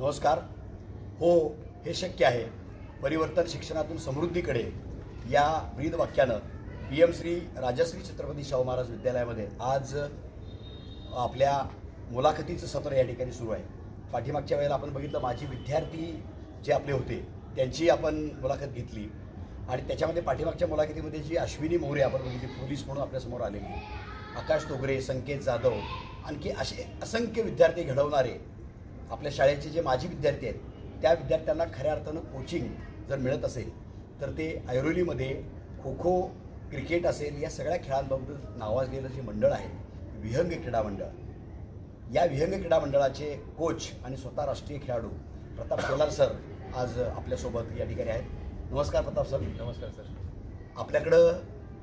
नमस्कार. हो, हे शक्य आहे. परिवर्तन शिक्षणातून समृद्धीकडे या ब्रीद वाक्यानं PM श्री राजश्री छत्रपती शाहू महाराज विद्यालयामध्ये आज आपल्या मुलाखतीचं सत्र या ठिकाणी सुरू आहे. पाठीमागच्या वेळेला आपण बघितलं माजी विद्यार्थी जे आपले होते त्यांची आपण मुलाखत घेतली आणि त्याच्यामध्ये पाठीमागच्या मुलाखतीमध्ये जी अश्विनी मोरे आपण बघितली, पोलीस म्हणून आपल्यासमोर आलेली, आकाश तोगरे, संकेत जाधव, आणखी असे असंख्य विद्यार्थी घडवणारे आपल्या शाळेचे जे माजी विद्यार्थी आहेत त्या विद्यार्थ्यांना खऱ्या अर्थानं कोचिंग जर मिळत असेल तर ते ऐरोलीमध्ये खो खो, क्रिकेट असेल या सगळ्या खेळांबाबत नावाजलेलं जे मंडळ आहे विहंग क्रीडा मंडळ, या विहंग क्रीडा मंडळाचे कोच आणि स्वतः राष्ट्रीय खेळाडू प्रताप शेलार सर आज आपल्यासोबत या ठिकाणी आहेत. नमस्कार प्रताप सर. नमस्कार सर. आपल्याकडं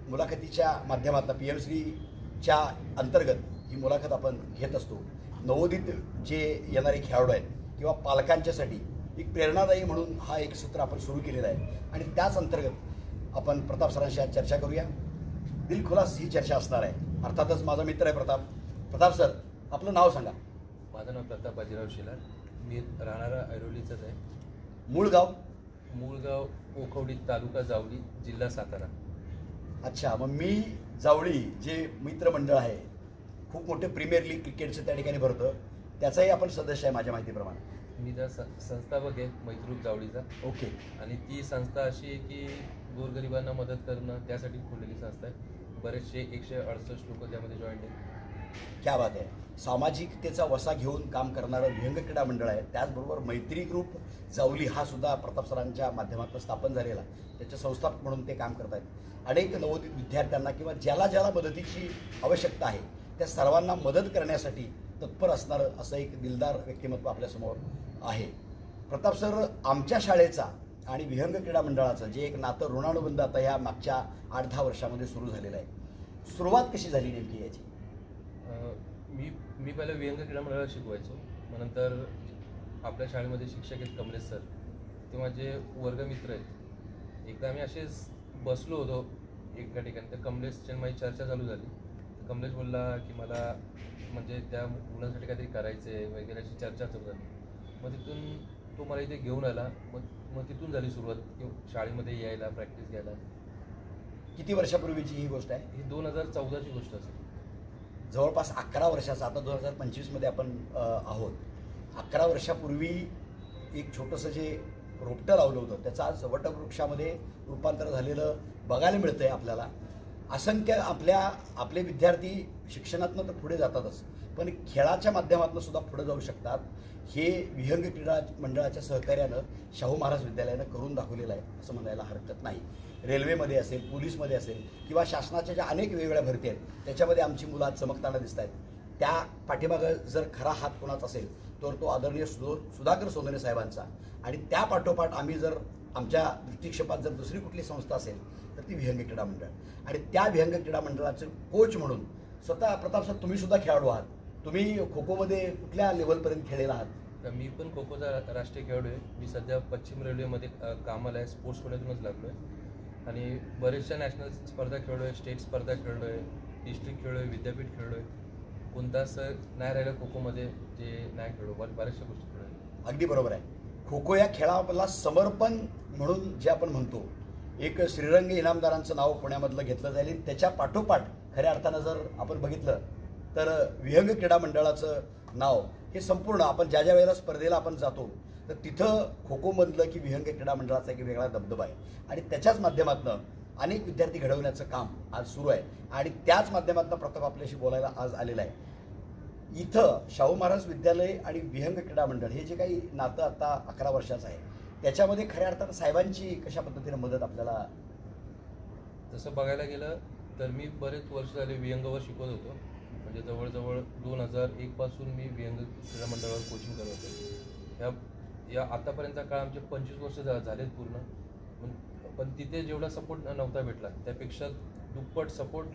मुलाखतीच्या माध्यमातून PM श्रीच्या अंतर्गत ही मुलाखत आपण घेत असतो. नवोदित जे येणारे खेळाडू आहेत किंवा पालकांच्यासाठी एक प्रेरणादायी म्हणून हा एक सूत्र आपण सुरू केलेला आहे आणि त्याच अंतर्गत आपण प्रताप सरांशी आज चर्चा करूया. दिलखुलास ही चर्चा असणार आहे. अर्थातच माझा मित्र आहे प्रताप. प्रताप सर, आपलं नाव सांगा. माझं नाव प्रताप बाजीराव शेलार. मी राहणारा ऐरोलीचाच आहे. मूळ गाव? मूळ गाव ओखवडी, तालुका जावली, जिल्हा सातारा. अच्छा, मग मी जावळी जे मित्रमंडळ आहे, खूप मोठे प्रीमियर लीग क्रिकेटचं त्या ठिकाणी भरतं, त्याचाही आपण सदस्य आहे माझ्या माहितीप्रमाणे. मी त्या संस्थापक आहे मैत्रूप जावळीचा. ओके. आणि ती संस्था अशी आहे की गोरगरिबांना मदत करणं त्यासाठी खोललेली संस्था आहे. बरेचसे 168 लोक त्यामध्ये जॉईंट आहेत. क्या बात आहे. सामाजिकतेचा वसा घेऊन काम करणारं विहंग क्रीडा मंडळ आहे. त्याचबरोबर मैत्री ग्रुप जावली हा सुद्धा प्रताप सरांच्या माध्यमातून स्थापन झालेला, त्याचे संस्थापक म्हणून ते काम करत आहेत. अनेक नवोदित विद्यार्थ्यांना किंवा ज्याला मदतीची आवश्यकता आहे त्या सर्वांना मदत करण्यासाठी तत्पर असणारं असं एक दिलदार व्यक्तिमत्व आपल्यासमोर आहे. प्रताप सर, आमच्या शाळेचा आणि विहंग क्रीडा मंडळाचं जे एक नातं ऋणानुबंध आता या मागच्या 8-10 वर्षामध्ये सुरू झालेलं आहे, सुरुवात कशी झाली नेमकी याची? मी पहिलं विहंग क्रीडा मंडळाला शिकवायचो. मग नंतर आपल्या शाळेमध्ये शिक्षक आहेत कमलेश सर, ते माझे वर्गमित्र आहेत. एकदा आम्ही असेच बसलो होतो एका ठिकाणी, तर कमलेशची माझी चर्चा चालू झाली. तर कमलेश बोलला की मला म्हणजे त्या मुलांसाठी काहीतरी करायचं आहे वगैरे अशी चर्चा चालू झाली. मग तिथून तो मला इथे घेऊन आला. मग तिथून झाली सुरुवात की शाळेमध्ये यायला, प्रॅक्टिस घ्यायला. किती वर्षापूर्वीची ही गोष्ट आहे? ही 2014ची गोष्ट असेल. जवळपास 11 वर्षाचा. आता 2025मध्ये आपण आहोत. 11 वर्षापूर्वी एक छोटंसं जे रोपटं लावलं होतं त्याचं आज वटवृक्षामध्ये रूपांतर झालेलं बघायला मिळतं आहे आपल्याला. असंख्य आपले विद्यार्थी शिक्षणातनं तर पुढे जातातच, पण खेळाच्या माध्यमातून सुद्धा पुढे जाऊ शकतात. हे विहंग क्रीडा मंडळाच्या सहकार्यानं शाहू महाराज विद्यालयानं करून दाखवलेलं आहे असं म्हणायला हरकत नाही. रेल्वेमध्ये असेल, पोलीसमध्ये असेल किंवा शासनाच्या ज्या अनेक वेगवेगळ्या भरती आहेत त्याच्यामध्ये आमची मुलं आज चमकताना दिसत आहेत. त्या पाठीमागं जर खरा हात कोणाचा असेल तर तो आदरणीय सुधाकर सोनवणे साहेबांचा. आणि त्या पाठोपाठ आम्ही जर आमच्या दृष्टिक्षेपात जर दुसरी कुठली संस्था असेल तर ती विहंग क्रीडा मंडळ. आणि त्या विहंग क्रीडा मंडळाचे कोच म्हणून स्वतः प्रताप सर तुम्ही सुद्धा खेळाडू आहात. तुम्ही खो खोमध्ये कुठल्या लेवलपर्यंत खेळलेला आहात? मी पण खो खोचा राष्ट्रीय खेळाडू आहे. मी सध्या पश्चिम रेल्वेमध्ये कामाला आहे. स्पोर्ट्स कोट्यातूनच लागलो आहे आणि बरेचशा नॅशनल स्पर्धा खेळलो आहे, स्टेट स्पर्धा खेळलो आहे, डिस्ट्रिक्ट खेळलो आहे, विद्यापीठ खेळलो आहे. कोणता असं नाही राहिलं खो खोमध्ये जे नाही खेळलो. बऱ्याचशा गोष्टी खेळलो आहे. अगदी बरोबर आहे. खो खो या खेळाला समर्पण म्हणून जे आपण म्हणतो, एक श्रीरंग इनामदारांचं नाव पुण्यामधलं घेतलं जाईल. त्याच्या पाठोपाठ खऱ्या अर्थानं जर आपण बघितलं तर विहंग क्रीडा मंडळाचं नाव हे संपूर्ण आपण ज्या वेळेला स्पर्धेला आपण जातो तर तिथं खो खोमधलं की विहंग क्रीडा मंडळाचा एक वेगळा दबदबा आहे आणि त्याच्याच माध्यमातून अनेक विद्यार्थी घडवण्याचं काम आज सुरू आहे. आणि त्याच माध्यमातून प्रताप आपल्याशी बोलायला आज आलेला आहे. इथं शाहू महाराज विद्यालय आणि विहंग क्रीडा मंडळ हे जे काही नातं आता 11 वर्षाचं आहे त्याच्यामध्ये खऱ्या अर्थानं साहेबांची कशा पद्धतीने मदत आपल्याला? तसं बघायला गेलं तर मी बरेच वर्ष झाले विहंगवर शिकवत होतो. म्हणजे जवळजवळ 2001 पासून मी विहंग क्रीडा मंडळावर कोचिंग करत होतो. या आतापर्यंतचा काळ आमचे 25 वर्ष झालेत पूर्ण. पण तिथे जेवढा सपोर्ट नव्हता भेटला त्यापेक्षा दुप्पट सपोर्ट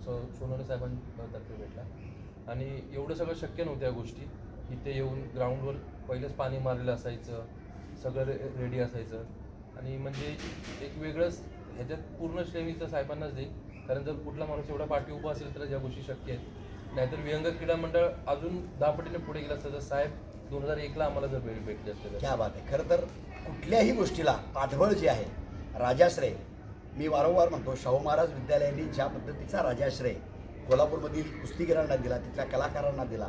सोनवणे साहेबांतर्फे भेटला. आणि एवढं सगळं शक्य नव्हत्या या गोष्टी. इथे येऊन ग्राउंडवर पहिलंच पाणी मारलेलं असायचं, सगळं रेडी असायचं. आणि म्हणजे एक वेगळंच ह्याच्यात पूर्ण श्रेणी तर साहेबांनाच देईल. कारण जर कुठला माणूस एवढा पाठी उभा असेल तर या गोष्टी शक्य आहेत. नाहीतर विहंग क्रीडा मंडळ अजून 10 पटीने पुढे गेलं असतं. जर साहेब 2001ला आम्हाला जर भेटली असते तर. क्या बात आहे. खरं तर कुठल्याही गोष्टीला पाठबळ जे आहे, राजाश्रय, मी वारंवार म्हणतो शाहू महाराज विद्यालयाने ज्या पद्धतीचा राजाश्रय कोल्हापूरमधील कुस्तीगिरांना दिला, तिथल्या कलाकारांना दिला,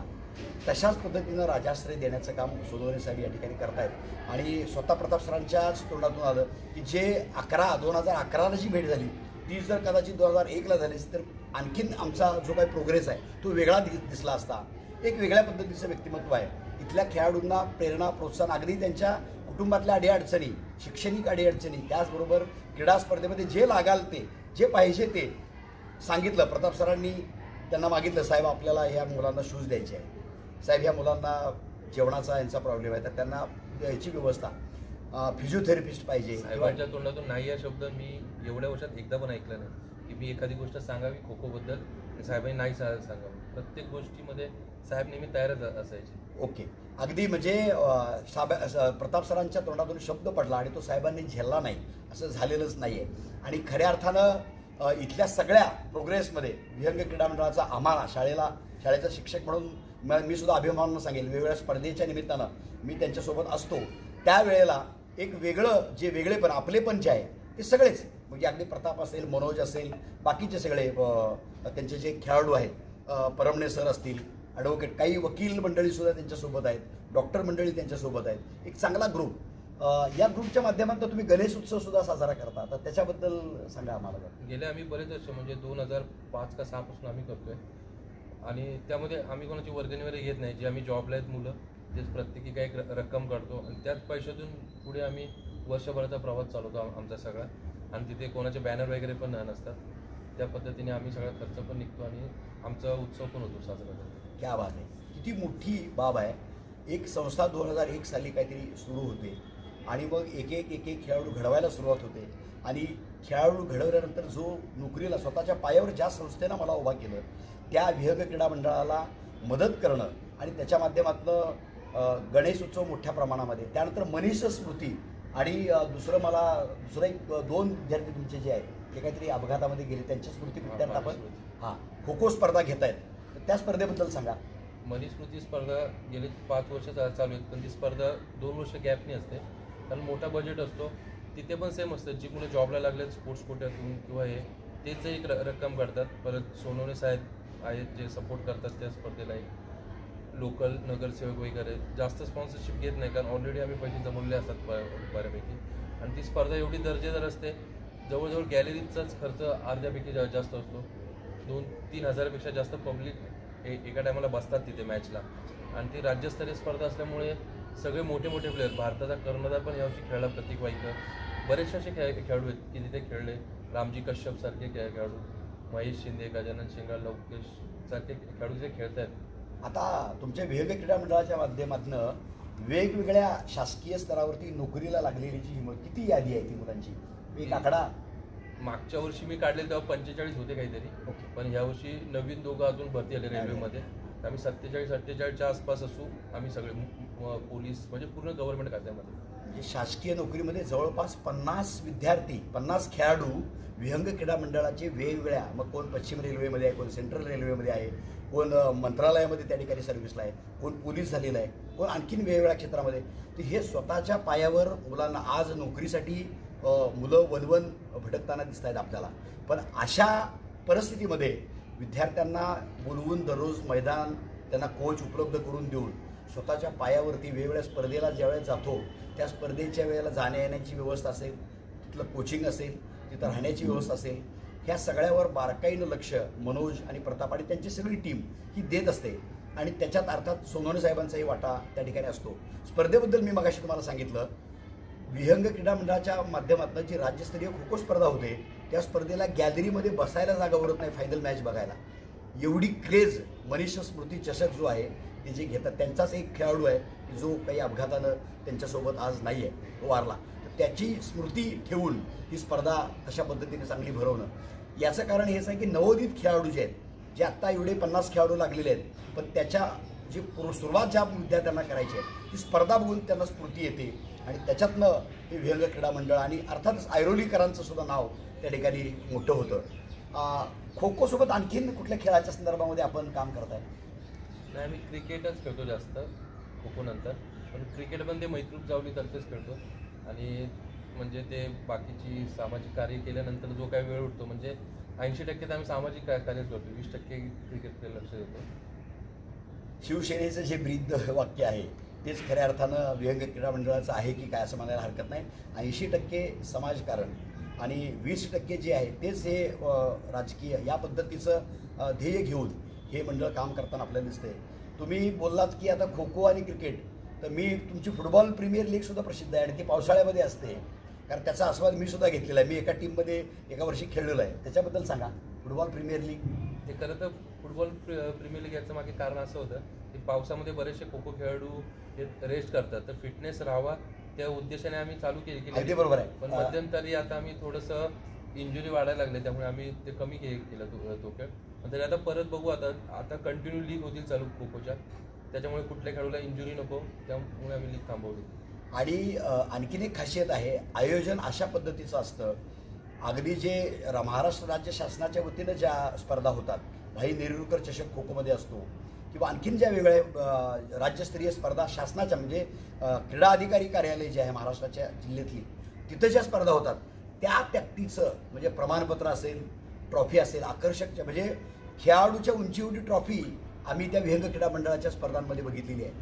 तशाच पद्धतीनं राजाश्रय देण्याचं काम सोनवणे साहेब या ठिकाणी करतायत. आणि स्वतः प्रताप सरांच्याच तोंडातून आलं की जे 2011ला जी भेट झाली ती जर कदाचित 2001ला झाली तर आणखीन आमचा जो काही प्रोग्रेस आहे तो वेगळा दिसला असता. एक वेगळ्या पद्धतीचं व्यक्तिमत्व आहे. इथल्या खेळाडूंना प्रेरणा, प्रोत्साहन, अगदी त्यांच्या कुटुंबातल्या अडीअडचणी, शैक्षणिक अडीअडचणी, त्याचबरोबर क्रीडा स्पर्धेमध्ये जे लागाल ते, जे पाहिजे ते सांगितलं. प्रताप सरांनी त्यांना मागितलं, साहेब आपल्याला ह्या मुलांना शूज द्यायचे आहे, साहेब ह्या मुलांना जेवणाचा यांचा प्रॉब्लेम आहे तर त्यांना याची व्यवस्था, फिजिओथेरपिस्ट पाहिजे. साहेबांच्या तोंडातून नाही या शब्द मी एवढ्या वर्षात एकदा पण ऐकलं नाही की मी एखादी गोष्ट सांगावी खो-खोबद्दल साहेबांनी नाही सांगावं. प्रत्येक गोष्टीमध्ये साहेब नेहमी तयारच असायचे. ओके. अगदी म्हणजे प्रताप सरांच्या तोंडातून शब्द पडला आणि तो साहेबांनी झेलला नाही असं झालेलंच नाही आहे. आणि खऱ्या अर्थानं इथल्या सगळ्या प्रोग्रेसमध्ये विहंग क्रीडा मंडळाचा आम्हाला शाळेचा शिक्षक म्हणून मी सुद्धा अभिमानानं सांगेल, वेगवेगळ्या स्पर्धेच्या निमित्तानं मी त्यांच्यासोबत असतो. त्यावेळेला एक वेगळं जे वेगळेपण, आपलेपण जे आहे ते सगळेच, म्हणजे अगदी प्रताप असेल, मनोज असेल, बाकीचे सगळे त्यांचे जे खेळाडू आहेत, परमणे सर असतील, ॲडव्होकेट, काही वकील मंडळीसुद्धा त्यांच्यासोबत आहेत, डॉक्टर मंडळी त्यांच्यासोबत आहेत, एक चांगला ग्रुप. या ग्रुपच्या माध्यमातून तुम्ही गणेश उत्सवसुद्धा साजरा करता, तर त्याच्याबद्दल सांगा आम्हाला. गेले आम्ही बरेच वर्ष म्हणजे 2005 का 2006 पासून आम्ही करतोय आणि त्यामध्ये आम्ही कोणाची वर्गणी वगैरे घेत नाही. जे आम्ही जॉबला आहेत मुलं तेच प्रत्येकी काही रक्कम काढतो आणि त्याच पैशातून पुढे आम्ही वर्षभराचा प्रवास चालवतो आमचा सगळा. आणि तिथे कोणाचे बॅनर वगैरे पण नसतात. त्या पद्धतीने आम्ही सगळा खर्च पण निघतो आणि आमचा उत्सव पण होतो साजरा करतो. क्या बात आहे. किती मोठी बाब आहे. एक संस्था 2001 साली काहीतरी सुरू होते आणि मग एक एक खेळाडू घडवायला सुरुवात होते आणि खेळाडू घडवल्यानंतर जो नोकरीला स्वतःच्या पायावर ज्या संस्थेनं मला उभा केलं त्या विहंग क्रीडा मंडळाला मदत करणं आणि त्याच्या माध्यमातून गणेश उत्सव मोठ्या प्रमाणामध्ये, त्यानंतर मनीष स्मृती आणि दुसरं एक 2 विद्यार्थी तुमचे जे आहेत ते काहीतरी अपघातामध्ये गेले, त्यांच्या स्मृती विद्यार्थी आपण खो खो स्पर्धा घेत आहेत, तर त्या स्पर्धेबद्दल सांगा. मनीष स्मृती स्पर्धा गेली 5 वर्ष चालू आहेत, पण ती स्पर्धा 2 वर्ष गॅपनी असते कारण मोठा बजेट असतो. तिथे पण सेम असतं, जी मुलं जॉबला लागलेत स्पोर्ट्स कोट्यातून किंवा हे तेच एक रक्कम काढतात. परत सोनवणे साहेब आहेत जे सपोर्ट करतात त्या स्पर्धेला. एक लोकल नगरसेवक वगैरे जास्त स्पॉन्सरशिप घेत नाही कारण ऑलरेडी आम्ही पैसे जमवले असतात बऱ्यापैकी. आणि ती स्पर्धा एवढी दर्जेदार असते, जवळजवळ गॅलरीचाच खर्च अर्ध्यापैकी जास्त असतो. 2-3 हजारापेक्षा जास्त पब्लिक एका टायमाला बसतात तिथे मॅचला. आणि ती राज्यस्तरीय स्पर्धा असल्यामुळे सगळे मोठे प्लेयर, भारताचा कर्णधार पण यावर्षी खेळला, प्रतीक वाईकर, बरेचसे असे खेळाडू आहेत की तिथे खेळले. रामजी कश्यप सारखे खेळाडू, महेश शिंदे, गजानन शिंगाळ, लवकेश सारखे खेळाडू तिथे खेळत आहेत. आता तुमच्या विहंग क्रीडा मंडळाच्या माध्यमातून वेगवेगळ्या शासकीय स्तरावरती नोकरीला लागलेलीची किती यादी आहे ती मुलांची? एक आकडा. मागच्या वर्षी मी काढले तेव्हा 45 होते काहीतरी. पण यावर्षी नवीन 2 अजून भरती आले रेल्वेमध्ये. आम्ही 47-48च्या आसपास असू आम्ही सगळे, पोलीस म्हणजे पूर्ण गव्हर्नमेंट खात्यामध्ये. म्हणजे शासकीय नोकरीमध्ये जवळपास 50 विद्यार्थी, 50 खेळाडू विहंग क्रीडा मंडळाचे वेगवेगळ्या, मग कोण पश्चिम रेल्वेमध्ये आहे, कोण सेंट्रल रेल्वेमध्ये आहे, कोण मंत्रालयामध्ये त्या ठिकाणी सर्व्हिसला आहे, कोण पोलीस झालेला आहे, कोण आणखीन वेगवेगळ्या क्षेत्रामध्ये. तर हे स्वतःच्या पायावर मुलांना आज नोकरीसाठी मुलं वनवन भटकताना दिसत आहेत आपल्याला. पण अशा परिस्थितीमध्ये विद्यार्थ्यांना बोलवून दररोज मैदान, त्यांना कोच उपलब्ध करून देऊन स्वतःच्या पायावरती वेगवेगळ्या स्पर्धेला ज्यावेळेस जातो त्या स्पर्धेच्या वेळेला जाण्या येण्याची व्यवस्था असेल, तिथलं कोचिंग असेल, तिथं राहण्याची व्यवस्था असेल, ह्या सगळ्यावर बारकाईनं लक्ष मनोज आणि प्रताप आणि त्यांची सगळी टीम ही देत असते. आणि त्याच्यात अर्थात सोनवणे साहेबांचाही वाटा त्या ठिकाणी असतो. स्पर्धेबद्दल मी मगाशी तुम्हाला सांगितलं, विहंग क्रीडा मंडळाच्या माध्यमातून जी राज्यस्तरीय खो खो स्पर्धा होते त्या स्पर्धेला गॅलरीमध्ये बसायला जागा उरत नाही फायनल मॅच बघायला. एवढी क्रेज मनीष स्मृती चषक जो आहे ते जे घेतात, त्यांचाच एक खेळाडू आहे की जो काही अपघातानं त्यांच्यासोबत आज नाही आहे, तो वारला. तर त्याची स्मृती ठेवून ही स्पर्धा अशा पद्धतीने चांगली भरवणं, याचं कारण हेच आहे की नवोदित खेळाडू जे आहेत, जे आत्ता एवढे 50 खेळाडू लागलेले आहेत, पण त्याच्या जी सुरुवात ज्या विद्यार्थ्यांना करायची आहे ती स्पर्धा बघून त्यांना स्फूर्ती येते आणि त्याच्यातनं हे विहंग क्रीडा मंडळ आणि अर्थातच ऐरोलीकरांचं सुद्धा नाव त्या ठिकाणी मोठं होतं. खो खोसोबत आणखीन कुठल्या खेळाच्या संदर्भामध्ये आपण काम करताय? नाही, मी क्रिकेटच खेळतो जास्त. खो खो नंतर. पण क्रिकेट पण ते मैत्रूप जावलीतर्फेच खेळतो. आणि म्हणजे ते बाकीची सामाजिक कार्य केल्यानंतर जो काही वेळ उठतो म्हणजे 80% तर आम्ही सामाजिक कार्य करतो, 20% क्रिकेटकडे लक्ष देतो. शिवसेनेचं जे ब्रीद वाक्य आहे तेच खऱ्या अर्थानं विहंग क्रीडा मंडळाचं आहे की काय असं म्हणायला हरकत नाही. 80% समाजकारण आणि 20% जे आहे तेच हे राजकीय या पद्धतीचं ध्येय घेऊन हे मंडळ काम करताना आपल्याला दिसते. तुम्ही बोललात की आता खो खो आणि क्रिकेट, तर मी तुमची फुटबॉल प्रीमियर लीगसुद्धा प्रसिद्ध आहे आणि ती पावसाळ्यामध्ये असते, कारण त्याचा आस्वाद मी सुद्धा घेतलेला आहे. मी एका टीममध्ये एका वर्षी खेळलेलो आहे. त्याच्याबद्दल सांगा. फुटबॉल प्रीमियर लीग ते खरं तर फुटबॉल प्रीमियर लीग याचं मागे कारण असं होतं की पावसामध्ये बरेचसे खो खो खेळाडू हे रेस्ट करतात, तर फिटनेस राहावा त्या उद्देशाने आम्ही चालू केली. अगदी बरोबर आहे. पण मध्यंतरी आता आम्ही थोडंसं इंजुरी वाढायला लागले, त्यामुळे आम्ही ते कमी केलं तो खेळ. पण तरी आता परत बघू. आता कंटिन्यू लीग होतील चालू खो खोच्या, त्याच्यामुळे कुठल्या खेळाडूला इंजुरी नको, त्यामुळे आम्ही लीग थांबवली. आणि आणखीन एक खासियत आहे, आयोजन अशा पद्धतीचं असतं. अगदी जे महाराष्ट्र राज्य शासनाच्या वतीनं ज्या स्पर्धा होतात, भाई नेरुरकर चषक खो खोमध्ये असतो किंवा आणखीन ज्या वेगळ्या राज्यस्तरीय स्पर्धा शासनाच्या म्हणजे क्रीडा अधिकारी कार्यालय जे आहे महाराष्ट्राच्या जिल्ह्यातली, तिथं ज्या स्पर्धा होतात त्या व्यक्तीचं म्हणजे प्रमाणपत्र असेल, ट्रॉफी असेल, आकर्षक म्हणजे खेळाडूच्या उंचीवरची ट्रॉफी आम्ही त्या विहंग क्रीडा मंडळाच्या स्पर्धांमध्ये बघितलेली आहे.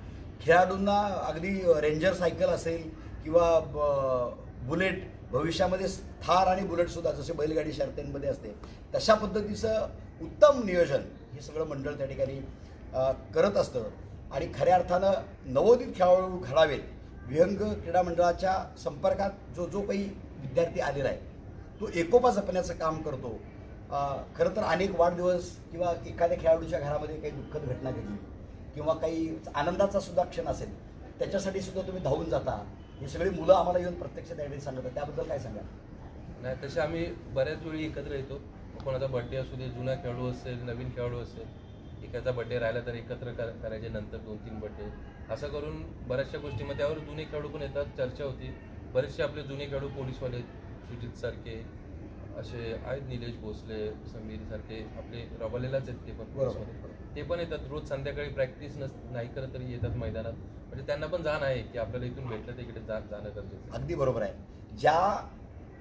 खेळाडूंना अगदी रेंजर सायकल असेल किंवा बुलेट, भविष्यामध्ये थार आणि बुलेटसुद्धा जसे बैलगाडी शर्यतींमध्ये असते तशा पद्धतीचं उत्तम नियोजन हे सगळं मंडळ त्या ठिकाणी करत असतं. आणि खऱ्या अर्थानं नवोदित खेळाडू घडावेत, विहंग क्रीडा मंडळाच्या संपर्कात जो काही विद्यार्थी आलेला आहे तो एकोपा जपण्याचं काम करतो. खरं तर अनेक वाढदिवस किंवा एखाद्या खेळाडूच्या घरामध्ये काही दुःखद घटना घडली किंवा काही आनंदाचा सुद्धा क्षण असेल, त्याच्यासाठी सुद्धा तुम्ही धावून जाता. ही सगळी मुलं आम्हाला येऊन प्रत्यक्ष त्यावेळी सांगतात, त्याबद्दल काय सांगा? नाही, तसे आम्ही बऱ्याच वेळी एकत्र येतो. कोणाचा बड्डे असू दे, जुना खेळाडू असेल, नवीन खेळाडू असेल, एखादा बड्डे राहिला तर एकत्र करायचे, नंतर 2-3 बड्डे असं करून बऱ्याचशा गोष्टी. मग त्यावर जुने खेळाडू पण येतात, चर्चा होती. बरेचसे आपले जुने खेळाडू पोलीसवाले, सुजित सारखे असे आहेत, निलेश भोसले, समीर सारखे आपले रबालेलाच आहेत ते पण पोलीसमध्ये. ते पण येतात रोज संध्याकाळी, प्रॅक्टिस नाही करत तरी येतात मैदानात. म्हणजे त्यांना पण जाण आहे की आपल्याला इथून भेटलं तर इकडे जाणं गरजेचं. अगदी बरोबर आहे. ज्या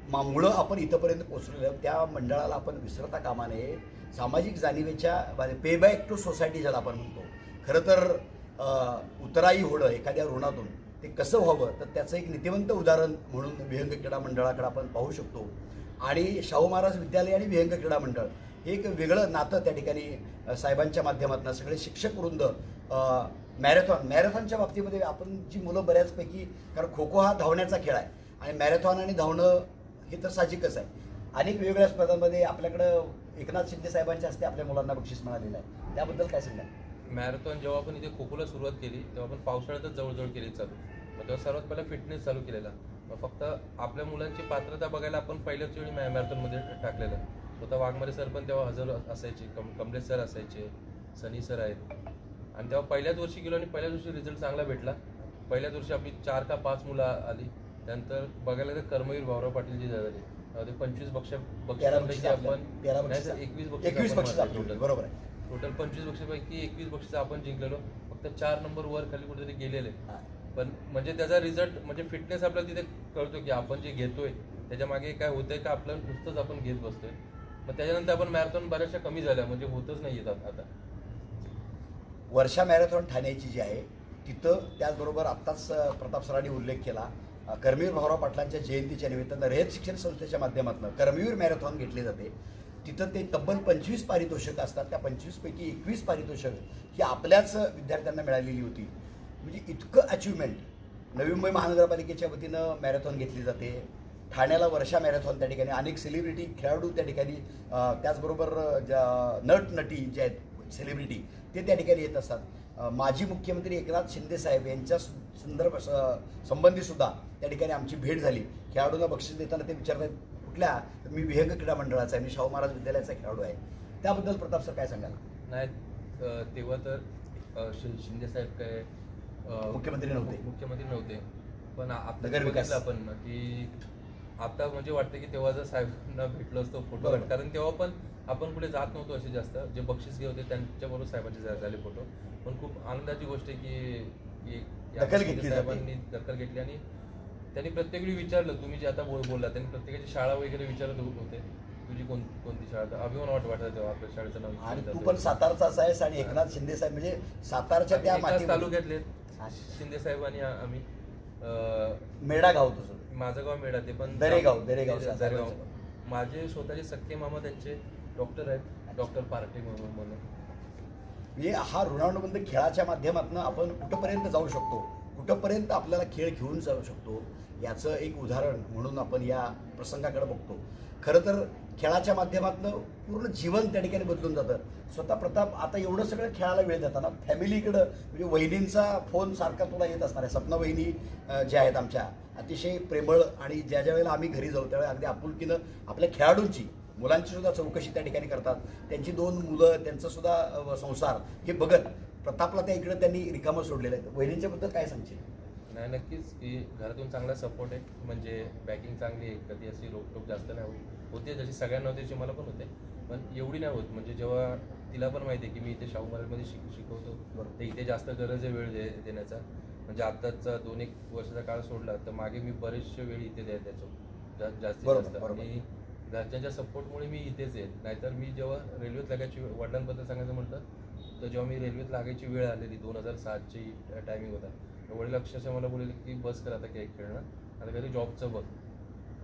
मुळं आपण इथंपर्यंत पोहोचलेलो त्या मंडळाला आपण विसरता कामा नये. सामाजिक जाणीवेच्या पे बॅक टू सोसायटी ज्याला आपण म्हणतो, खरं तर उतराई होणं एखाद्या ऋणातून ते कसं व्हावं, तर त्याचं एक नीतिवंत उदाहरण म्हणून विहंग क्रीडा मंडळाकडे आपण पाहू शकतो. आणि शाहू महाराज विद्यालय आणि विहंग क्रीडा मंडळ हे एक वेगळं नातं त्या ठिकाणी साहेबांच्या माध्यमातून सगळे शिक्षक वृंद. मॅरेथॉनच्या बाबतीमध्ये आपण जी मुलं बऱ्याचपैकी, कारण खो खो हा धावण्याचा खेळ आहे आणि मॅरेथॉन आणि धावणं हे तर साहजिकच आहे. अनेक वेगवेगळ्या स्पर्धांमध्ये आपल्याकडं एकनाथ शिंदे साहेबांच्या हस्ते आपल्या मुलांना बक्षीस मिळालेलं आहे, त्याबद्दल काय सांगा? मॅरेथॉन जेव्हा आपण इथे खो खोला सुरुवात केली तेव्हा आपण पावसाळ्यातच जवळजवळ केली चालू. मग तेव्हा सर्वात पहिला फिटनेस चालू केलेला. मग फक्त आपल्या मुलांची पात्रता बघायला आपण पहिल्याच वेळी मॅरेथॉनमध्ये टाकलेलं. स्वतः वाघमारे सर पण तेव्हा हजर असायचे, कमलेश सर असायचे, सनी सर आहेत. आणि तेव्हा पहिल्याच वर्षी गेलो आणि पहिल्याच वर्षी रिझल्ट चांगला भेटला. पहिल्याच वर्षी आपली 4 का 5 मुलं आली. त्यानंतर बघायला तर कर्मवीर भाऊराव पाटील जी झाले ते 25 बक्षिसांपैकी आपण 21 बक्षीस बरोबर आहे. टोटल 25 बक्षीसापैकी 21 बक्षीस आपण जिंकलेलो. फक्त 4 नंबर वर खाली कुठेतरी गेलेले. पण म्हणजे त्याचा रिझल्ट म्हणजे फिटनेस आपल्याला तिथे कळतो की आपण जे घेतोय त्याच्या मागे काय होतंय का, आपलं नुसतंच आपण घेत बसतोय. मग त्याच्यानंतर आपण मॅरेथॉन बऱ्याचशा कमी झाल्या, म्हणजे होतच नाही येतात आता. वर्षा मॅरेथॉन ठाण्याची जी आहे तिथं, त्याचबरोबर आत्ताच प्रताप सरांनी उल्लेख केला, कर्मवीर भाऊराव पाटलांच्या जयंतीच्या निमित्तानं रयत शिक्षण संस्थेच्या माध्यमातून कर्मवीर मॅरेथॉन घेतले जाते. तिथं ते तब्बल 25 पारितोषिकं असतात. त्या 25 पैकी 21 पारितोषिक ही आपल्याच विद्यार्थ्यांना मिळालेली होती. म्हणजे इतकं अचिव्हमेंट. नवी मुंबई महानगरपालिकेच्या वतीनं मॅरेथॉन घेतली जाते. ठाण्याला वर्षा मॅरेथॉन, त्या ठिकाणी अनेक सेलिब्रिटी खेळाडू त्या ठिकाणी, त्याचबरोबर ज्या नटी जे आहेत सेलिब्रिटी ते त्या ठिकाणी येत असतात. माजी मुख्यमंत्री एकनाथ शिंदे साहेब यांच्या संबंधी सुद्धा त्या ठिकाणी आमची भेट झाली. खेळाडूंना बक्षीस देताना ते विचारतात कुठल्या, मी विहंग क्रीडा मंडळाचा आहे, मी शाहू महाराज विद्यालयाचा खेळाडू आहे. त्याबद्दल प्रताप सर काय सांगाल? नाही, तेव्हा तर शिंदे साहेब काय मुख्यमंत्री नव्हते. पण आता बघितलं आपण की आता म्हणजे वाटतं की तेव्हा जर साहेबांना भेटलो असतो फोटो, कारण तेव्हा पण आपण कुठे जात नव्हतो असे जास्त. जे बक्षीस घेत होते त्यांच्याबरोबर साहेबांचे झाले फोटो. पण खूप आनंदाची गोष्ट आहे की की दखल घेतली जाते. साहेबांनी दखल घेतली आणि त्यांनी प्रत्येक वेळी विचारलं, तुम्ही जे आता बोलला त्यांनी प्रत्येकाची शाळा वगैरे विचारत होते, तुझी कोणती शाळा, तर अभिमान वाटत तेव्हा आपल्या शाळेचं नाव. आणि तू पण सातारचाच आहेस आणि एकनाथ शिंदे साहेब म्हणजे सातारच्या त्या एकाच तालुक्यातले शिंदे साहेब आणि आम्ही. मेढा गाव तुझं? माझं गाव मेढा, ते पण दरेगाव. माझे स्वतःचे सख्खे मामा त्यांचे डॉक्टर आहेत, डॉक्टर पार्टे म्हणून. म्हणजे हा ऋणानुबंध खेळाच्या माध्यमातून आपण कुठंपर्यंत जाऊ शकतो, कुठंपर्यंत आपल्याला खेळ घेऊन जाऊ शकतो याचं एक उदाहरण म्हणून आपण या प्रसंगाकडे बघतो. खरं तर खेळाच्या माध्यमातून पूर्ण जीवन त्या ठिकाणी बदलून जातं. स्वतः प्रताप आता एवढं सगळं खेळायला वेळ देताना फॅमिलीकडं म्हणजे वहिनींचा फोन सारखा तुला येत असणार आहे. सपना वहिनी ज्या आहेत आमच्या अतिशय प्रेमळ आणि ज्या वेळेला आम्ही घरी जाऊ त्यावेळेला अगदी आपुलकीनं आपल्या खेळाडूंची मुलांची सुद्धा चौकशी त्या ठिकाणी करतात. त्यांची 2 मुलं त्यांचं सुद्धा संसार हे बघत प्रतापला त्या इकडे त्यांनी रिकामं सोडलेलं आहे. वहिनींच्याबद्दल काय सांगशील? नाही, नक्कीच की घरातून चांगला सपोर्ट आहे, म्हणजे बॅकिंग चांगली आहे. कधी अशी रोकटोक जास्त नाही होते, जशी सगळ्यांना होते, मला पण होते, पण एवढी नाही होत. म्हणजे जेव्हा तिला पण माहिती आहे की मी इथे शाहू महाराजमध्ये शिकवतो, तर इथे जास्त गरज आहे वेळ देण्याचा. म्हणजे आत्ताचा 2-1 वर्षाचा काळ सोडला तर मागे मी बरेचसे वेळ इथे द्यायचो जास्तीत जास्त. आणि घरच्यांच्या सपोर्टमुळे मी इथेच आहे. नाहीतर मी जेव्हा रेल्वेत लागायची, वडिलांबद्दल सांगायचं म्हटलं तर जेव्हा मी रेल्वेत लागायची वेळ आलेली 2007ची टायमिंग होता, वडील अक्षरशः मला बोलले की बस कर आता खेळणं, आता घरी जॉबचं बघ.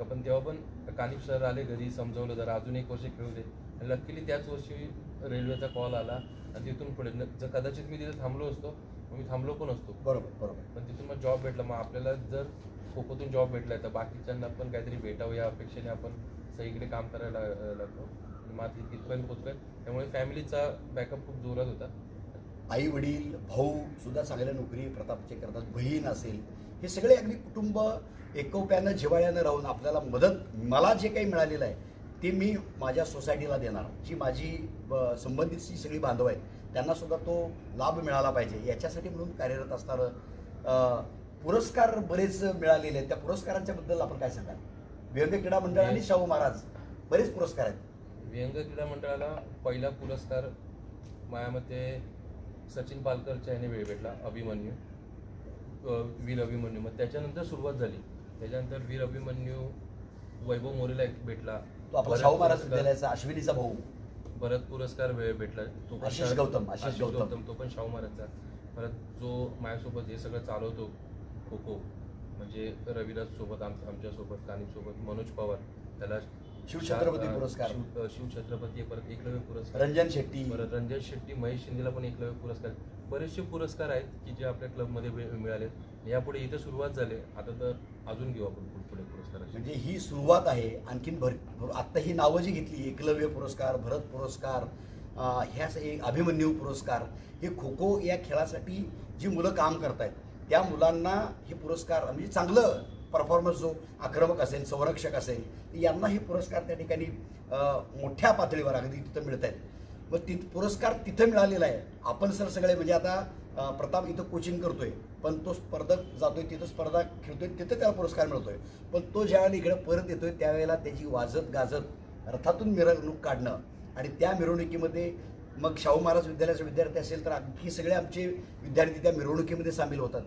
पण तेव्हा पण कानिफ सर आले घरी, समजवलं जरा अजून 1 वर्ष खेळू दे. लकीली त्याच वर्षी रेल्वेचा कॉल आला आणि तिथून पुढे जर कदाचित मी तिथे थांबलो असतो, मी थांबलो पण असतो. बरोबर. पण तिथून मग जॉब भेटला. मग आपल्याला जर खो खोतून जॉब भेटला तर बाकीच्यांना पण काहीतरी भेटावं या अपेक्षेने आपण सगळीकडे काम करायला लागलो. मग तिथपर्यंत पोचलोय. त्यामुळे फॅमिलीचा बॅकअप खूप जोरात होता. आई वडील भाऊ सुद्धा चांगल्या नोकरी प्रतापचे करतात, बहीण असेल, हे सगळे अगदी कुटुंब एकोप्यानं जिव्हाळ्यानं राहून आपल्याला मदत, मला जे काही मिळालेलं आहे ते मी माझ्या सोसायटीला देणार. जी माझी संबंधितची सगळी बांधव आहेत त्यांना सुद्धा तो लाभ मिळाला पाहिजे याच्यासाठी म्हणून कार्यरत असणारं. पुरस्कार बरेच मिळालेले आहेत, त्या पुरस्कारांच्या बद्दल आपण काय सांगाल? विहंग क्रीडा मंडळ आणि शाहू महाराज बरेच पुरस्कार आहेत. विहंग क्रीडा मंडळाला पहिला पुरस्कार माझ्या मते सचिन पालकरच्या याने वेळ भेटला, अभिमन्यू, वीर अभिमन्यू. मग त्याच्यानंतर सुरुवात झाली. त्याच्यानंतर वीर अभिमन्यू वैभव मोरेला एक भेटला, तो आपला शाहू महाराज विद्यालयाचा अश्विनीचा भाऊ. भरत पुरस्कार वेळ भेटला, तो आशिष गौतम तो पण शाहू महाराजचा. परत जो माझ्यासोबत हे सगळं चालवतो खो खो, म्हणजे रविराज सोबत, आमच्यासोबत, कानिफ सोबत, मनोज पवार, त्याला शिवछत्रपती पुरस्कार, शिवछत्रपती. परत एकलव्य पुरस्कार रंजन शेट्टी, परत रणजन शेट्टी, महेश शिंदेला पण एकलव्य पुरस्कार. बरेचसे पुरस्कार आहेत की जे आपल्या क्लबमध्ये मिळाले. यापुढे इथं सुरुवात झाली, आता तर अजून घेऊ आपण पुढे पुरस्कार. म्हणजे ही सुरुवात आहे. आणखीन आत्ता ही नावं जी घेतली, एकलव्य पुरस्कार, भरत पुरस्कार, ह्या अभिमन्यू पुरस्कार, हे खो खो या खेळासाठी जी मुलं काम करतायत त्या मुलांना हे पुरस्कार, म्हणजे चांगलं परफॉर्मन्स जो आक्रमक असेल, संरक्षक असेल, यांना हे पुरस्कार त्या ठिकाणी मोठ्या पातळीवर अगदी तिथं मिळत आहेत. मग पुरस्कार तिथं मिळालेला आहे. आपण सर सगळे म्हणजे आता प्रताप इथं कोचिंग करतोय, पण तो स्पर्धक जातोय तिथं स्पर्धा खेळतोय, तिथं त्याला पुरस्कार मिळतोय. पण तो ज्यावेळेला इकडे परत येतोय त्यावेळेला त्याची वाजत गाजत रथातून मिरवणूक काढणं आणि त्या मिरवणुकीमध्ये मग शाहू महाराज विद्यालयाचे विद्यार्थी असेल तर आणखी सगळे आमचे विद्यार्थी त्या मिरवणुकीमध्ये सामील होतात.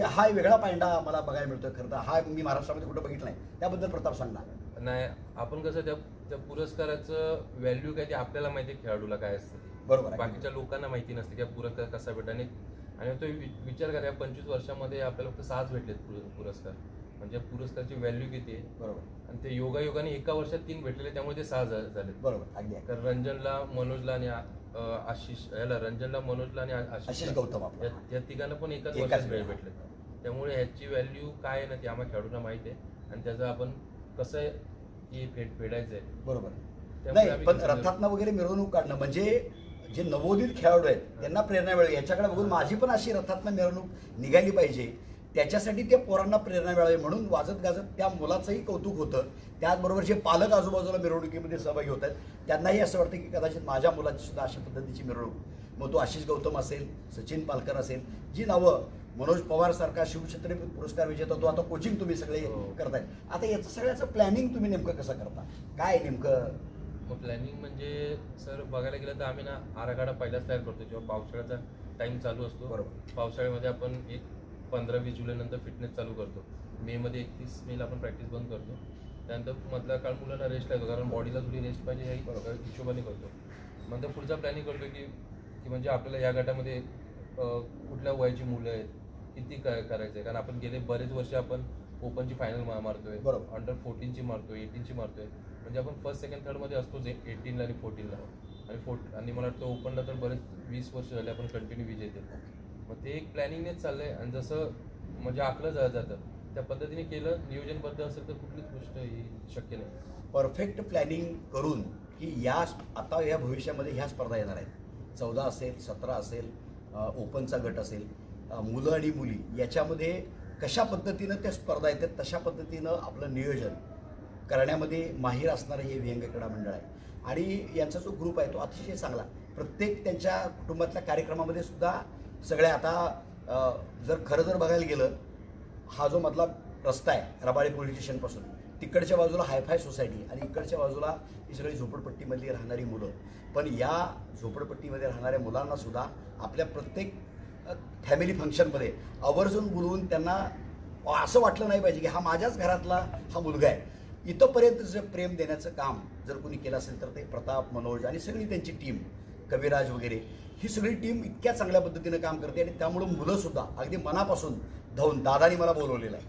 हा वेगळा पायंडा मला बघायला मिळतोय. खरं तर हा मी महाराष्ट्रामध्ये कुठं बघितला नाही. त्याबद्दल प्रताप सांगणार. नाही, आपण कसं त्या पुरस्काराचं व्हॅल्यू काय ते आपल्याला माहिती आहे, खेळाडूला काय असतं ते. बरोबर. बाकीच्या लोकांना माहिती नसते की पुरस्कार कसा भेटा. आणि तो विचार करा, 25 वर्षामध्ये आपल्याला फक्त 6 भेटलेत पुरस्कार. म्हणजे पुरस्कारची व्हॅल्यू किती आहे. बरोबर. आणि ते योगायोगाने एका वर्षात 3 भेटलेले, त्यामुळे ते 6 झाले. बरोबर, अगदी. तर रंजनला, मनोजला आणि रंजनला, मनोजला आणि आशिष गौतम, या तिघांना पण एकाच वर्षात वेळ भेटले. त्यामुळे ह्याची व्हॅल्यू काय आहे ना, ती आम्हाला खेळाडूंना माहिती आहे आणि त्याचं आपण कसं फेडायचं आहे. बरोबर. नाही, पण रथातनं वगैरे मिरवणूक काढणं म्हणजे जे नवोदित खेळाडू आहेत त्यांना प्रेरणा मिळेल याच्याकडे बघून माझी पण अशी रथातनं मिरवणूक निघाली पाहिजे. त्याच्यासाठी त्या पोरांना प्रेरणा मिळावी म्हणून वाजत गाजत त्या मुलाचंही कौतुक होतं. त्याचबरोबर जे पालक आजूबाजूला मिरवणुकीमध्ये सहभागी होत आहेत त्यांनाही असं वाटतं की कदाचित माझ्या मुलाची सुद्धा अशा पद्धतीची मिरवणूक. मग तो आशिष गौतम असेल, सचिन पालकर असेल, जी नावं, मनोज पवार सारखा शिवछत्रपती पुरस्कार विजेता, तो आता कोचिंग तुम्ही सगळे करताय. आता याचं सगळ्याचं प्लॅनिंग तुम्ही नेमकं कसं करता, काय नेमकं? प्लॅनिंग म्हणजे सर बघायला गेलं तर आम्ही ना आराखडा पहिलाच तयार करतो. जेव्हा पावसाळ्याचा टाईम चालू असतो. बरोबर. पावसाळ्यामध्ये आपण एक 15-20 जुलैनंतर फिटनेस चालू करतो. मेमध्ये 31 मेला आपण प्रॅक्टिस बंद करतो. त्यानंतर मधला काळ मुलांना रेस्ट लागतो, कारण बॉडीला थोडी रेस्ट पाहिजे ह्या हिशोबाने करतो. नंतर पुढचा प्लॅनिंग करतो की म्हणजे आपल्याला या गटामध्ये कुठल्या वयाची मुलं आहेत, किती करायचं आहे. कारण आपण गेले बरेच वर्ष आपण ओपनची फायनल मारतोय, बरोबर, अंडर 14ची मारतोय, 18ची मारतोय. म्हणजे आपण फर्स्ट सेकंड थर्डमध्ये असतोच 18ला आणि 14ला. आणि मला वाटतं ओपनला तर बरेच 20 वर्ष झाले आपण कंटिन्यू विजेते. मग ते एक प्लॅनिंगनेच चाललंय. आणि जसं म्हणजे आखलं जातं त्या पद्धतीने केलं, नियोजनबद्ध असेल तर कुठलीच गोष्ट ही शक्य नाही. परफेक्ट प्लॅनिंग करून की आता या भविष्यामध्ये ह्या स्पर्धा येणार आहेत. 14 असेल, 17 असेल, ओपनचा गट असेल, मुलं आणि मुली याच्यामध्ये कशा पद्धतीनं त्या स्पर्धा येतात तशा पद्धतीनं आपलं नियोजन करण्यामध्ये माहीर असणारं हे विहंग क्रीडा मंडळ आहे. आणि यांचा जो ग्रुप आहे तो अतिशय चांगला. प्रत्येक त्यांच्या कुटुंबातल्या कार्यक्रमामध्ये सुद्धा सगळ्या आता जर बघायला गेलं, हा जो मधला रस्ता आहे रबाळे पोलीस स्टेशनपासून, तिकडच्या बाजूला हायफाय सोसायटी आणि इकडच्या बाजूला ही सगळी झोपडपट्टीमधली राहणारी मुलं. पण या झोपडपट्टीमध्ये राहणाऱ्या मुलांना सुद्धा आपल्या प्रत्येक फॅमिली फंक्शनमध्ये आवर्जून बोलवून त्यांना असं वाटलं नाही पाहिजे की हा माझ्याच घरातला हा मुलगा आहे. इथंपर्यंतचं प्रेम देण्याचं काम जर कोणी केलं असेल तर ते प्रताप, मनोज आणि सगळी त्यांची टीम, कविराज वगैरे ही सगळी टीम इतक्या चांगल्या पद्धतीनं काम करते. आणि त्यामुळं मुलंसुद्धा अगदी मनापासून धावून, दादानी मला बोलवलेलं आहे,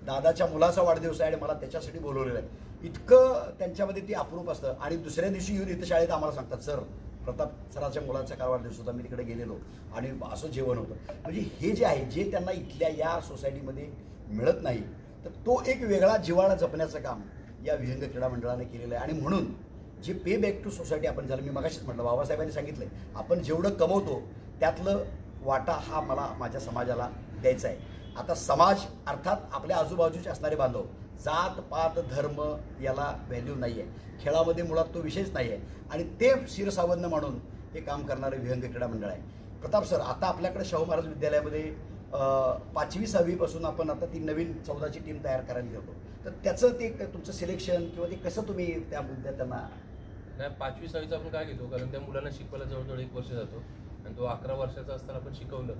दादाच्या मुलाचा वाढदिवस आहे आणि मला त्याच्यासाठी बोलवलेलं आहे. इतकं त्यांच्यामध्ये ती अप्रूप असतं. आणि दुसऱ्या दिवशी येऊन इथं शाळेत आम्हाला सांगतात, सर प्रताप सराच्या मुलाचा काय वाढदिवस होता, मी तिकडे गेलेलो आणि असं जेवण होतं. म्हणजे हे जे आहे, जे त्यांना इथल्या या सोसायटीमध्ये मिळत नाही, तर तो एक वेगळा जिव्हाळा जपण्याचं काम या विहंग क्रीडा मंडळाने केलेलं आहे. आणि म्हणून जे पे बॅक टू सोसायटी आपण झालं, मी मगाशीच म्हटलं, बाबासाहेबांनी सांगितलं आहे, आपण जेवढं कमवतो त्यातलं वाटा हा मला माझ्या समाजाला द्यायचा आहे. आता समाज अर्थात आपल्या आजूबाजूचे असणारे बांधव, जात पात धर्म याला व्हॅल्यू नाही आहे. खेळामध्ये मुळात तो विषयच नाही आहे. आणि ते शिरसावन्न म्हणून हे काम करणारं विहंग क्रीडा मंडळ आहे. प्रताप सर, आता आपल्याकडे शाहू महाराज विद्यालयामध्ये 5वी 6वी पासून आपण आता ती नवीन 14ची टीम तयार करायला घेतो, तर त्याचं ते तुमचं सिलेक्शन किंवा ते कसं तुम्ही त्या विद्यार्थ्यांना? नाही, 5वी 6वीचं आपण काय घेतो, कारण त्या मुलांना शिकवायला जवळजवळ 1 वर्ष जातो. आणि तो 11 वर्षाचा असताना आपण शिकवलं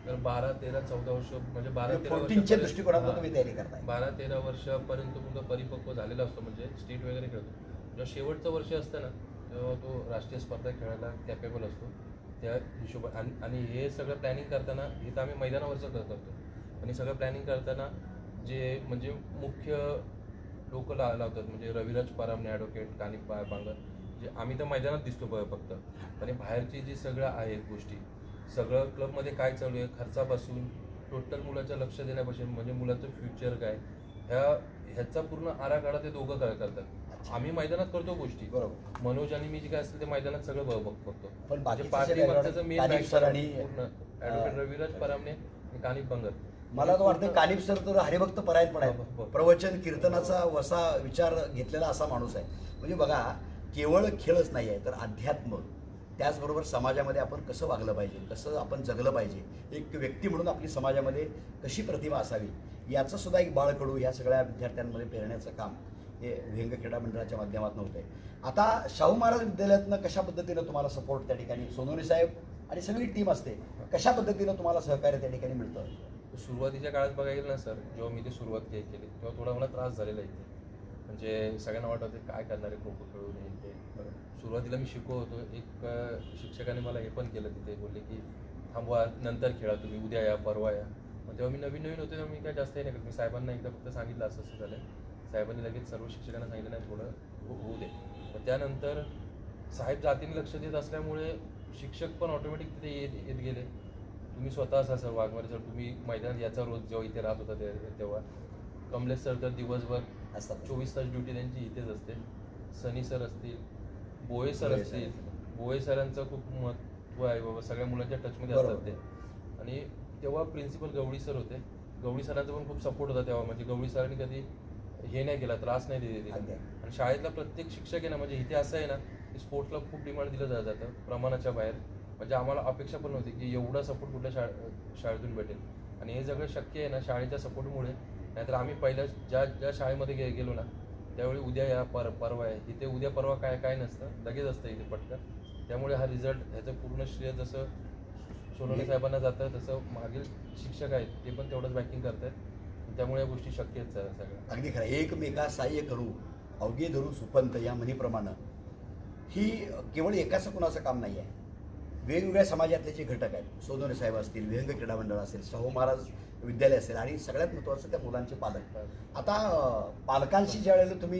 तर 12, 13, 14 वर्ष म्हणजे 12-13 दृष्टिकोनातून तुम्ही तयारी करताय. 12-13 वर्षापर्यंत मुलगा परिपक्व झालेला असतो, म्हणजे स्टेट वगैरे खेळतो. जेव्हा शेवटचं वर्ष असतं ना, तेव्हा तो राष्ट्रीय स्पर्धा खेळायला कॅपेबल असतो. त्या हिशोबाने आणि हे सगळं प्लॅनिंग करताना हे तर आम्ही मैदानावरचं करतो. आणि सगळं प्लॅनिंग करताना जे म्हणजे मुख्य लोक लावतात, म्हणजे रविराज परामणे, ॲडव्होकेट कानिफ बांगर, जे आम्ही तर मैदानात दिसतो फक्त. आणि बाहेरची जी सगळं आहेत गोष्टी, सगळं क्लबमध्ये काय चालू आहे, खर्चापासून टोटल मुलाचं लक्ष देण्यापासून, म्हणजे मुलाचं फ्युचर काय, ह्याचा पूर्ण आराखडा ते दोघं करतात. आम्ही मैदानात करतो गोष्टी, बरोबर. मनोज आणि मी जे काय असेल ते मैदानात सगळं बघतो. पण पार्टी मागचं मेन पूर्ण ॲडव्होकेट रविराज परामणे आणि कानिफ बांगर. मला तर वाटतं कानिफ सर तर हरिभक्त परायण पण आहे. प्रवचन कीर्तनाचा वसा विचार घेतलेला असा माणूस आहे. म्हणजे बघा, केवळ खेळच नाही आहे तर अध्यात्म, त्याचबरोबर समाजामध्ये आपण कसं वागलं पाहिजे, कसं आपण जगलं पाहिजे, एक व्यक्ती म्हणून आपली समाजामध्ये कशी प्रतिमा असावी, याचं सुद्धा एक बाळकडू या सगळ्या विद्यार्थ्यांमध्ये पेरण्याचं काम हे विहंग क्रीडा मंडळाच्या माध्यमातून होतं आहे. आता शाहू महाराज विद्यालयातनं कशा पद्धतीनं तुम्हाला सपोर्ट त्या ठिकाणी, सोनवणे साहेब आणि सगळी टीम असते, कशा पद्धतीनं तुम्हाला सहकार्य त्या ठिकाणी मिळतं? सुरुवातीच्या काळात बघायला गेलं ना सर, जेव्हा मी ते सुरुवात केली तेव्हा थोडा मला त्रास झालेला इथे. म्हणजे सगळ्यांना वाटत होते काय करणार आहे खो खो खेळून हे ते. सुरुवातीला मी शिकवतो, एक शिक्षकाने मला हे पण केलं तिथे, बोलले की थांबवा, नंतर खेळा तुम्ही, उद्या या, परवा या. मग तेव्हा मी नवीन होते, तेव्हा मी काय जास्त हे नाही करत. मी साहेबांना एकदा फक्त सांगितलं असं असं झालं. साहेबांनी लगेच सर्व शिक्षकांना सांगितलं नाही थोडं होऊ दे. मग त्यानंतर साहेब जातीने लक्ष देत असल्यामुळे शिक्षक पण ऑटोमॅटिक तिथे येत गेले. तुम्ही स्वतः असा सर वाघमारे सर, तुम्ही मैदानात याचा रोज जेव्हा इथे राहत होता तेव्हा. कमलेश सर तर दिवसभर असतात, 24 तास ड्युटी त्यांची इथेच असते. सनी सर असतील, बोये सर असतील, बोये सरांचं खूप महत्त्व आहे बाबा, सगळ्या मुलांच्या टचमध्ये असतात ते. आणि तेव्हा प्रिन्सिपल गवळी सर होते, गवळी सरांचा पण खूप सपोर्ट होता तेव्हा. म्हणजे गवळी सरांनी कधी हे नाही केला, त्रास नाही दिला. आणि शाळेतला प्रत्येक शिक्षक आहे ना, म्हणजे इथे असं आहे ना की स्पोर्ट्सला खूप डिमांड दिलं जातं प्रमाणाच्या बाहेर. म्हणजे आम्हाला अपेक्षा पण नव्हती की एवढा सपोर्ट कुठल्या शाळेतून भेटेल. आणि हे सगळं शक्य आहे ना शाळेच्या सपोर्टमुळे. नाहीतर आम्ही पहिल्या ज्या शाळेमध्ये गेलो ना, त्यावेळी उद्या या परवा आहे, इथे उद्या परवा काय नसतं, लगेच असतं इथे पटकन. त्यामुळे हा रिझल्ट, ह्याचं पूर्ण श्रेय जसं सोनवणे साहेबांना जातं तसं मागील शिक्षक आहेत ते पण तेवढंच बॅकिंग करतात, त्यामुळे या गोष्टी शक्य आहेत सगळ्या. अगदी खरं. एकमेका सहाय्य करू अवघे धरू सुपंत या म्हणीप्रमाणे ही केवळ एकाचं कुणाचं काम नाही आहे. वेगवेगळ्या समाजातले जे घटक आहेत, सोनवणे साहेब असतील, विहंग क्रीडा मंडळ असेल, शाहू महाराज विद्यालय असेल आणि सगळ्यात महत्त्वाचं त्या मुलांचे पालक. आता पालकांशी ज्या वेळेला तुम्ही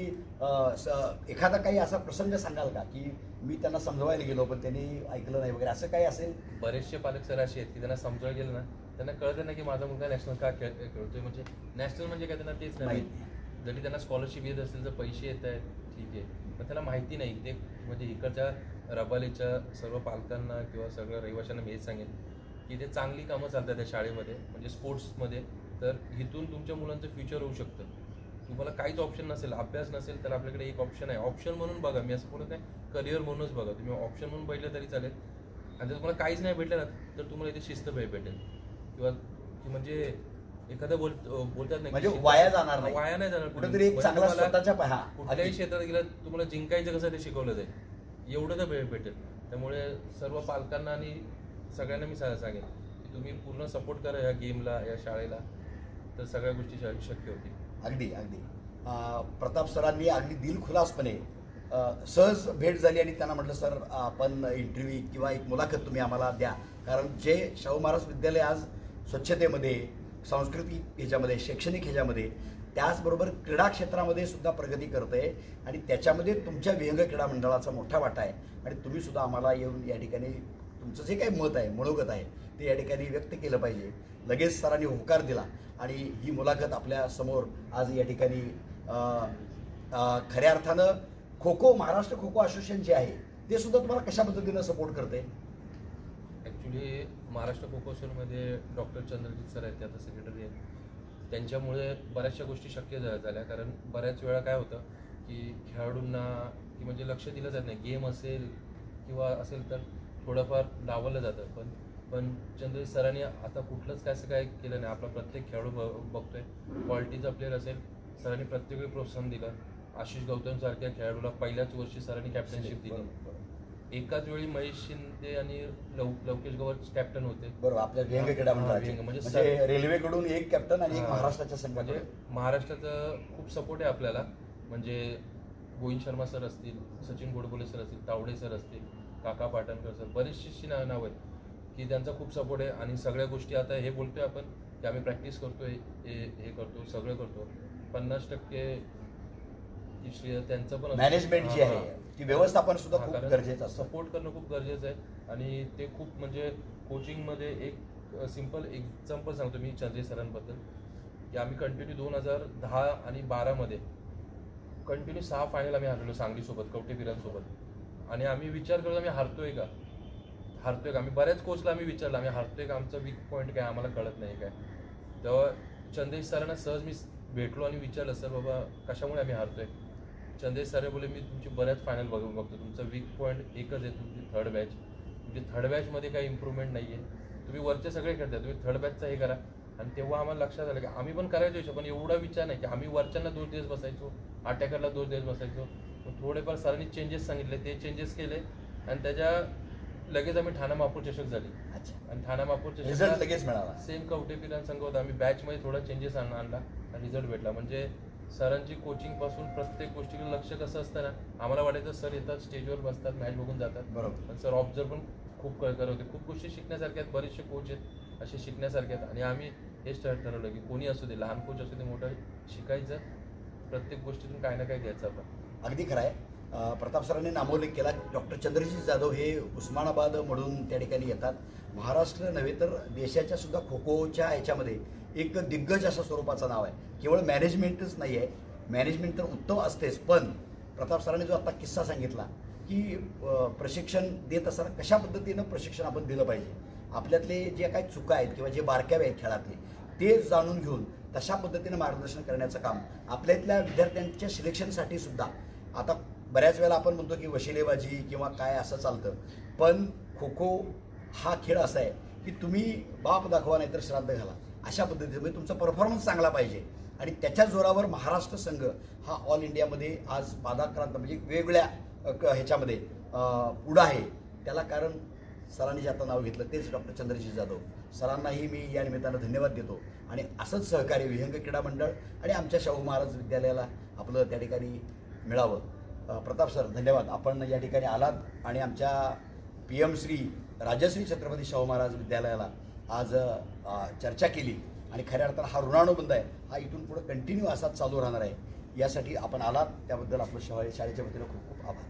एखादा काही असा प्रसंग सांगाल का की मी त्यांना समजवायला गेलो पण त्यांनी ऐकलं नाही वगैरे, असं काही असेल? बरेचसे पालक सर असे आहेत की त्यांना समजवायला गेलं ना, त्यांना कळतं ना की माझा मुलगा नॅशनल का खेळतोय, म्हणजे नॅशनल म्हणजे काय त्यांना तेच नाही. जरी त्यांना स्कॉलरशिप येत असेल तर पैसे येत आहेत ठीक आहे, पण त्यांना माहिती नाही. ते म्हणजे इकडच्या रबालीच्या सर्व पालकांना किंवा सगळ्या रहिवाशांना मी हेच सांगेन की ते चांगली कामं चालतात त्या शाळेमध्ये, म्हणजे स्पोर्ट्समध्ये. तर इथून तुमच्या मुलांचं फ्युचर होऊ शकतं. तुम्हाला काहीच ऑप्शन नसेल, अभ्यास नसेल, तर आपल्याकडे एक ऑप्शन आहे. ऑप्शन म्हणून बघा, मी असं बोलत नाही करिअर म्हणूनच बघा. तुम्ही ऑप्शन म्हणून बघितलं तरी चालेल. आणि जर तुम्हाला काहीच नाही भेटलं ना तर तुम्हाला इथे शिस्त भेटेल किंवा म्हणजे एखादा बोलतात नाही म्हणजे वाया जाणार नाही, वाया नाही जाणार. कुठेतरी एक चांगला स्वतःच्या कुठल्याही क्षेत्रात गेला तुम्हाला जिंकायचं कसं ते शिकवलं जाईल, एवढं तर भेटेल. त्यामुळे सर्व पालकांना आणि सगळ्यांना मी सांगेन की तुम्ही पूर्ण सपोर्ट करा या गेमला, या शाळेला, तर सगळ्या गोष्टी शक्य होतील. अगदी अगदी. प्रताप सरांनी अगदी दिलखुलासपणे सहज भेट झाली आणि त्यांना म्हटलं सर आपण इंटरव्ह्यू किंवा एक मुलाखत तुम्ही आम्हाला द्या, कारण जे शाहू महाराज विद्यालय आज स्वच्छतेमध्ये, सांस्कृतिक ह्याच्यामध्ये, शैक्षणिक ह्याच्यामध्ये, त्याचबरोबर क्रीडा क्षेत्रामध्ये सुद्धा प्रगती करत आहे आणि त्याच्यामध्ये तुमच्या विहंग क्रीडा मंडळाचा मोठा वाटा आहे. आणि तुम्ही सुद्धा आम्हाला येऊन या ठिकाणी तुमचं जे काही मत आहे, मनोगत आहे ते या ठिकाणी व्यक्त केलं पाहिजे. लगेच सरांनी होकार दिला आणि ही मुलाखत आपल्या समोर आज या ठिकाणी खऱ्या अर्थानं खो खो, महाराष्ट्र खो खो असोसिएशन जे आहे ते सुद्धा तुम्हाला कशा पद्धतीनं सपोर्ट करते? Actually Maharashtra kho kho असोसिएशनमध्ये doctor Chandrajit sir आहेत, ते आता सेक्रेटरी आहेत. त्यांच्यामुळे बऱ्याचशा गोष्टी शक्य झाल्या. कारण बऱ्याच वेळा काय होतं की खेळाडूंना की म्हणजे लक्ष दिलं जात नाही. गेम असेल किंवा असेल तर थोडंफार डावललं जातं. पण चंद्रजीत सरांनी आता कुठलंच काय असं काय केलं नाही. आपला प्रत्येक खेळाडू बघतोय, क्वालिटीचा प्लेअर असेल, सरांनी प्रत्येक वेळी प्रोत्साहन दिलं. आशिष गौतम सारख्या खेळाडूला पहिल्याच वर्षी सरांनी कॅप्टनशिप दिली. एकाच वेळी महेश शिंदे आणि लवकेश गवळ कॅप्टन होते. बरोबर, आपल्या विहंग क्रीडा मंडळाचे. म्हणजे रेल्वेकडून एक कॅप्टन आणि एक महाराष्ट्राच्या संघात. म्हणजे महाराष्ट्राचं खूप सपोर्ट आहे आपल्याला. म्हणजे गोविंद शर्मा सर असतील, सचिन गोडबोले सर असतील, तावडे सर असतील, काका पाटणकर सर, बरेचशी नावं आहेत की त्यांचा खूप सपोर्ट आहे. आणि सगळ्या गोष्टी आता हे बोलतोय आपण की आम्ही प्रॅक्टिस करतोय, हे करतो, सगळं करतो. 50% त्यांचं पण मॅनेजमेंट जी आहे ती व्यवस्थापन सुद्धा खूप गरजेचं असतं. सपोर्ट करणं खूप गरजेचं आहे. आणि ते खूप म्हणजे कोचिंगमध्ये एक सिम्पल एक्झाम्पल सांगतो मी चंद्रजी सरांबद्दल की आम्ही कंटिन्यू 2010 आणि 12मध्ये कंटिन्यू 6 फायनल आम्ही हरलो सांगलीसोबत, कवटेपिरांसोबत. आणि आम्ही विचार करतो आम्ही हारतोय का. आम्ही बऱ्याच कोचला आम्ही विचारलं आम्ही हारतोय का, आमचा वीक पॉईंट काय आम्हाला कळत नाही काय. तेव्हा चंद्रजी सरांना सहज मी भेटलो आणि विचारलं सर बाबा कशामुळे आम्ही हारतोय. चंद्रजी सर बोले मी तुमची बऱ्याच फायनल बघतो, तुमचं वीक पॉईंट एकच आहे, तुमची थर्ड बॅच. तुमची थर्ड बॅचमध्ये काही इम्प्रूव्हमेंट नाही आहे. तुम्ही वरचे सगळे खेळताय, तुम्ही थर्ड बॅचचा हे करा. आणि तेव्हा आम्हाला लक्षात आलं की आम्ही पण करायचो, पण एवढा विचार नाही की आम्ही वरच्यांना 2 दिवस बसायचो, अटॅकरला 2 दिवस बसायचो. थोडेफार सरांनी चेंजेस सांगितले, ते चेंजेस केले आणि त्याच्या लगेच आम्ही ठाणा महापौर चषक झाली. आणि ठाणा महापौर चषक लगेच मिळाला. सेम कवटेपिरान संघ होता. आम्ही बॅचमध्ये थोडा चेंजेस आणला, रिझल्ट भेटला. म्हणजे सरांची कोचिंग पासून प्रत्येक गोष्टीकडे लक्ष कसं असतं ना, आम्हाला वाटायचं सर येतात, स्टेजवर बसतात, मॅच बघून जातात. बरोबर. पण सर ऑब्झर्व पण खूप करत होते. खूप गोष्टी शिकण्यासारख्या आहेत, बरेचसे कोच आहेत असे शिकण्यासारखे आहेत. आणि आम्ही हेच ठरवलं की कोणी असू दे, लहान कोच असू दे, मोठं शिकायचं, प्रत्येक गोष्टीतून काही ना काही घ्यायचं आपण. अगदी खरं आहे. प्रताप सरांनी नामोल्लेख केला. डॉक्टर चंद्रजीत जाधव हे उस्मानाबादमधून त्या ठिकाणी येतात. महाराष्ट्र नव्हे तर देशाच्या सुद्धा खो खोच्या ह्याच्यामध्ये एक दिग्गज अशा स्वरूपाचं नाव आहे. केवळ मॅनेजमेंटच नाही आहे, मॅनेजमेंट तर उत्तम असतेच, पण प्रताप सरांनी जो आता किस्सा सांगितला की प्रशिक्षण देत असताना कशा पद्धतीनं प्रशिक्षण आपण दिलं पाहिजे, आपल्यातले जे काही चुका आहेत किंवा जे बारकावे आहेत खेळातले ते जाणून घेऊन तशा पद्धतीनं मार्गदर्शन करण्याचं काम आपल्यातल्या विद्यार्थ्यांच्या सिलेक्शनसाठी सुद्धा. आता बऱ्याच वेळेला आपण म्हणतो की वशिलेबाजी किंवा काय असं चालतं, पण खो खो हा खेळ असा आहे की तुम्ही बाप दाखवा नाहीतर श्राद्ध घाला, अशा पद्धतीने म्हणजे तुमचा परफॉर्मन्स चांगला पाहिजे. आणि त्याच्या जोरावर महाराष्ट्र संघ हा ऑल इंडियामध्ये आज पादाक्रांत म्हणजे वेगवेगळ्या ह्याच्यामध्ये पुढं आहे. त्याला कारण सरांनी जे आता नाव घेतलं तेच डॉक्टर चंद्रजी जाधव सरांनाही मी या निमित्तानं धन्यवाद देतो. आणि असंच सहकार्य विहंग क्रीडा मंडळ आणि आमच्या शाहू महाराज विद्यालयाला आपलं त्या ठिकाणी मिळावं. प्रताप सर धन्यवाद, आपण या ठिकाणी आलात आणि आमच्या PM श्री राजश्री छत्रपती शाहू महाराज विद्यालयाला आज चर्चा केली. आणि खऱ्या अर्थानं हा ऋणानुबंध आहे, हा इथून पुढे कंटिन्यू असाच चालू राहणार आहे. यासाठी आपण आलात त्याबद्दल आपलं शाळेच्या वतीनं खूप खूप आभार.